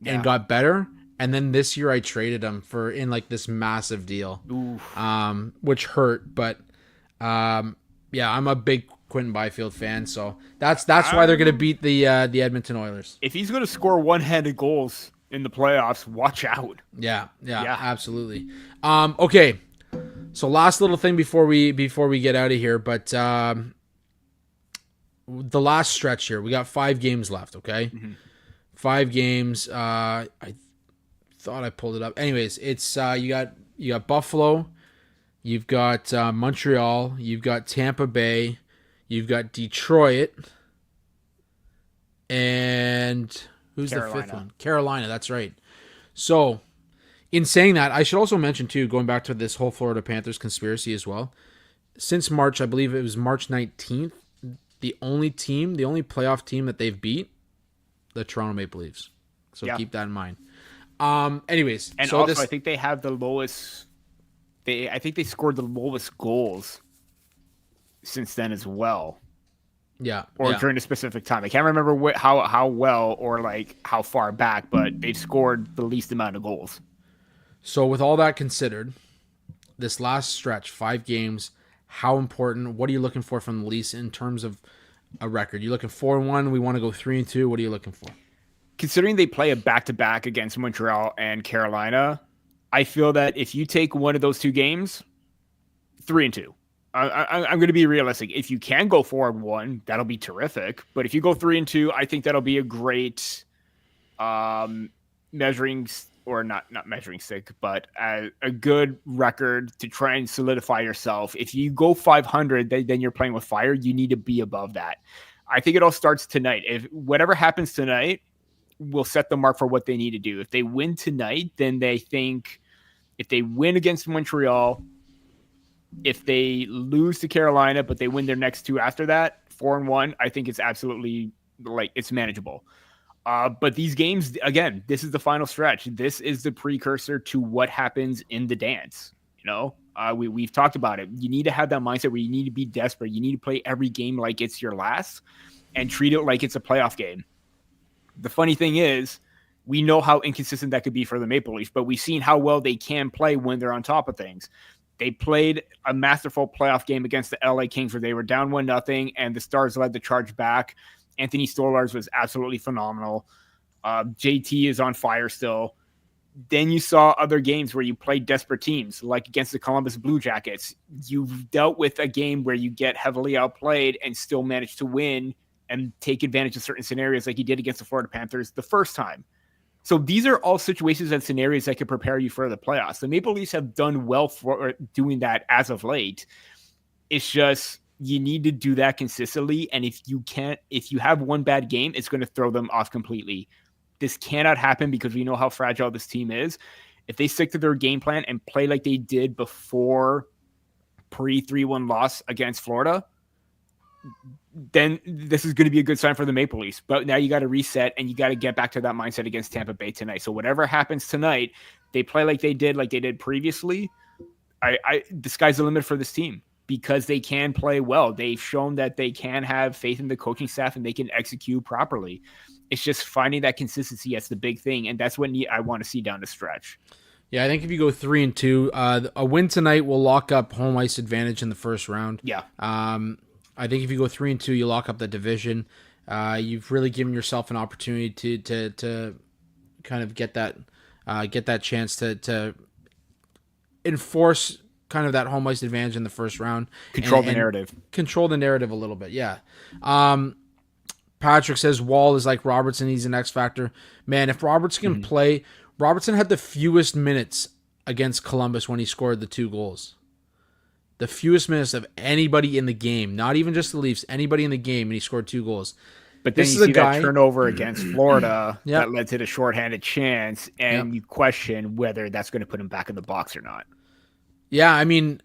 and got better. And then this year I traded him in this massive deal, which hurt. But I'm a big Quentin Byfield fan, so that's why they're going to beat the Edmonton Oilers. If he's going to score one-handed goals in the playoffs, watch out. Yeah, absolutely. Okay, so last little thing before we get out of here, but the last stretch here, we got 5 games left. Okay, 5 games. I thought I pulled it up. Anyways, it's you got Buffalo, you've got Montreal, you've got Tampa Bay, you've got Detroit, and who's the 5th one? Carolina, that's right. So, in saying that, I should also mention too, going back to this whole Florida Panthers conspiracy as well. Since March, I believe it was March 19th, the only playoff team that they've beat, the Toronto Maple Leafs. So keep that in mind. Anyways, and so also I think they have the lowest. I think they scored the lowest goals since then as well. Yeah. or Yeah. during a specific time. I can't remember how well or like how far back, but they've scored the least amount of goals. So with all that considered, this last stretch, 5 games, how important? What are you looking for from the Leafs in terms of a record? You looking 4-1? We want to go 3-2. What are you looking for? Considering they play a back-to-back against Montreal and Carolina, I feel that if you take one of those 2 games, 3-2. I'm going to be realistic. If you can go 4-1, that'll be terrific. But if you go 3-2, I think that'll be a great measuring, or not measuring stick, but a good record to try and solidify yourself. If you go 500, then you're playing with fire. You need to be above that. I think it all starts tonight. If whatever happens tonight will set the mark for what they need to do. If they win tonight, then they think if they win against Montreal, if they lose to Carolina, but they win their next 2 after that, 4-1, I think it's absolutely it's manageable. But these games, again, this is the final stretch. This is the precursor to what happens in the dance. We've talked about it. You need to have that mindset where you need to be desperate. You need to play every game like it's your last and treat it like it's a playoff game. The funny thing is, we know how inconsistent that could be for the Maple Leafs, but we've seen how well they can play when they're on top of things. They played a masterful playoff game against the LA Kings where they were down 1-0 and the Stars led the charge back. Anthony Stolarz was absolutely phenomenal. JT is on fire still. Then you saw other games where you played desperate teams, like against the Columbus Blue Jackets. You've dealt with a game where you get heavily outplayed and still manage to win and take advantage of certain scenarios like you did against the Florida Panthers the first time. So these are all situations and scenarios that could prepare you for the playoffs. The Maple Leafs have done well for doing that as of late. It's just you need to do that consistently. And if you have one bad game, it's going to throw them off completely. This cannot happen because we know how fragile this team is. If they stick to their game plan and play like they did before pre-3-1 loss against Florida, then this is going to be a good sign for the Maple Leafs. But now you got to reset and you got to get back to that mindset against Tampa Bay tonight. So whatever happens tonight, they play like they did previously. The sky's the limit for this team because they can play well. They've shown that they can have faith in the coaching staff and they can execute properly. It's just finding that consistency as the big thing, and that's what I want to see down the stretch. Yeah, I think if you go 3-2, a win tonight will lock up home ice advantage in the first round. Yeah. I think if you go 3-2, you lock up the division. You've really given yourself an opportunity to kind of get that chance to enforce kind of that home ice advantage in the first round. Control the narrative. Control the narrative a little bit, yeah. Patrick says Wall is like Robertson. He's an X factor. Man, if Robertson can play, Robertson had the fewest minutes against Columbus when he scored the 2 goals. The fewest minutes of anybody in the game, not even just the Leafs, anybody in the game, and he scored 2 goals. But then you see that turnover against Florida that led to the shorthanded chance, and you question whether that's going to put him back in the box or not. Yeah, I mean,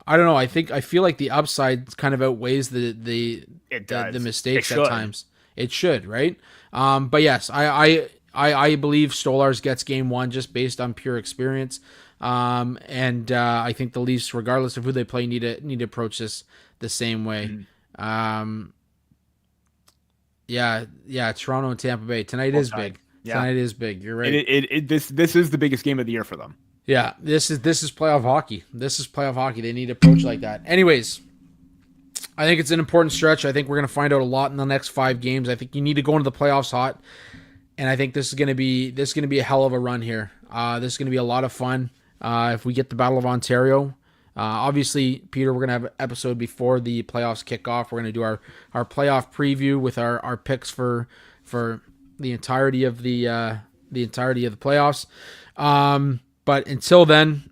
I don't know. I feel like the upside kind of outweighs the mistakes at times. It should, right? But yes, I believe Stolarz gets game 1 just based on pure experience. And I think the Leafs, regardless of who they play, need to approach this the same way. Toronto and Tampa Bay tonight is big. Yeah. Tonight is big. You're right. This is the biggest game of the year for them. Yeah, this is playoff hockey. This is playoff hockey. They need to approach like that. Anyways, I think it's an important stretch. I think we're going to find out a lot in the next 5 games. I think you need to go into the playoffs hot, and I think this is going to be a hell of a run here. This is going to be a lot of fun. If we get the Battle of Ontario, obviously, Peter, we're going to have an episode before the playoffs kick off. We're going to do our playoff preview with our picks for the entirety of the playoffs. But until then,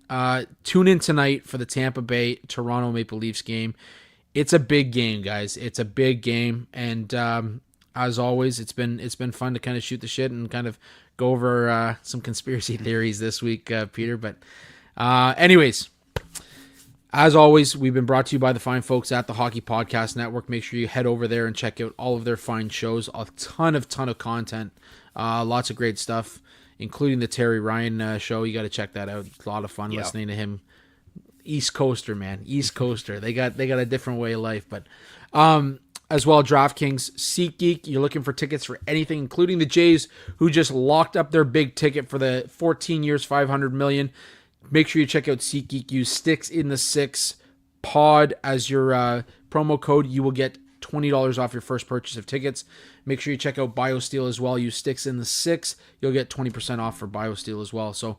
tune in tonight for the Tampa Bay Toronto Maple Leafs game. It's a big game, guys. It's a big game, and as always, it's been fun to kind of shoot the shit and kind of go over some conspiracy theories this week, Peter. But anyways, as always, we've been brought to you by the fine folks at the Hockey Podcast Network. Make sure you head over there and check out all of their fine shows. A ton of content, lots of great stuff, including the Terry Ryan show. You got to check that out. It's a lot of fun listening to him. East Coaster, man. East Coaster. They got a different way of life. But as well DraftKings, SeatGeek. You're looking for tickets for anything, including the Jays, who just locked up their big ticket for the 14 years, $500 million. Make sure you check out SeatGeek. Use Sticks in the Six Pod as your promo code. You will get $20 off your first purchase of tickets. Make sure you check out BioSteel as well. Use Sticks in the Six. You'll get 20% off for BioSteel as well. So,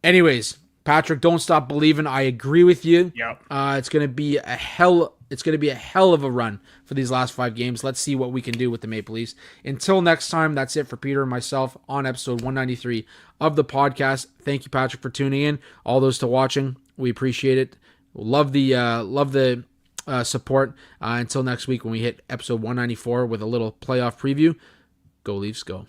anyways, Patrick, don't stop believing. I agree with you. Yep. It's gonna be a hell of a run for these last 5 games. Let's see what we can do with the Maple Leafs. Until next time, that's it for Peter and myself on episode 193 of the podcast. Thank you, Patrick, for tuning in. All those to watching, we appreciate it. Love the support. Until next week when we hit episode 194 with a little playoff preview. Go Leafs, go.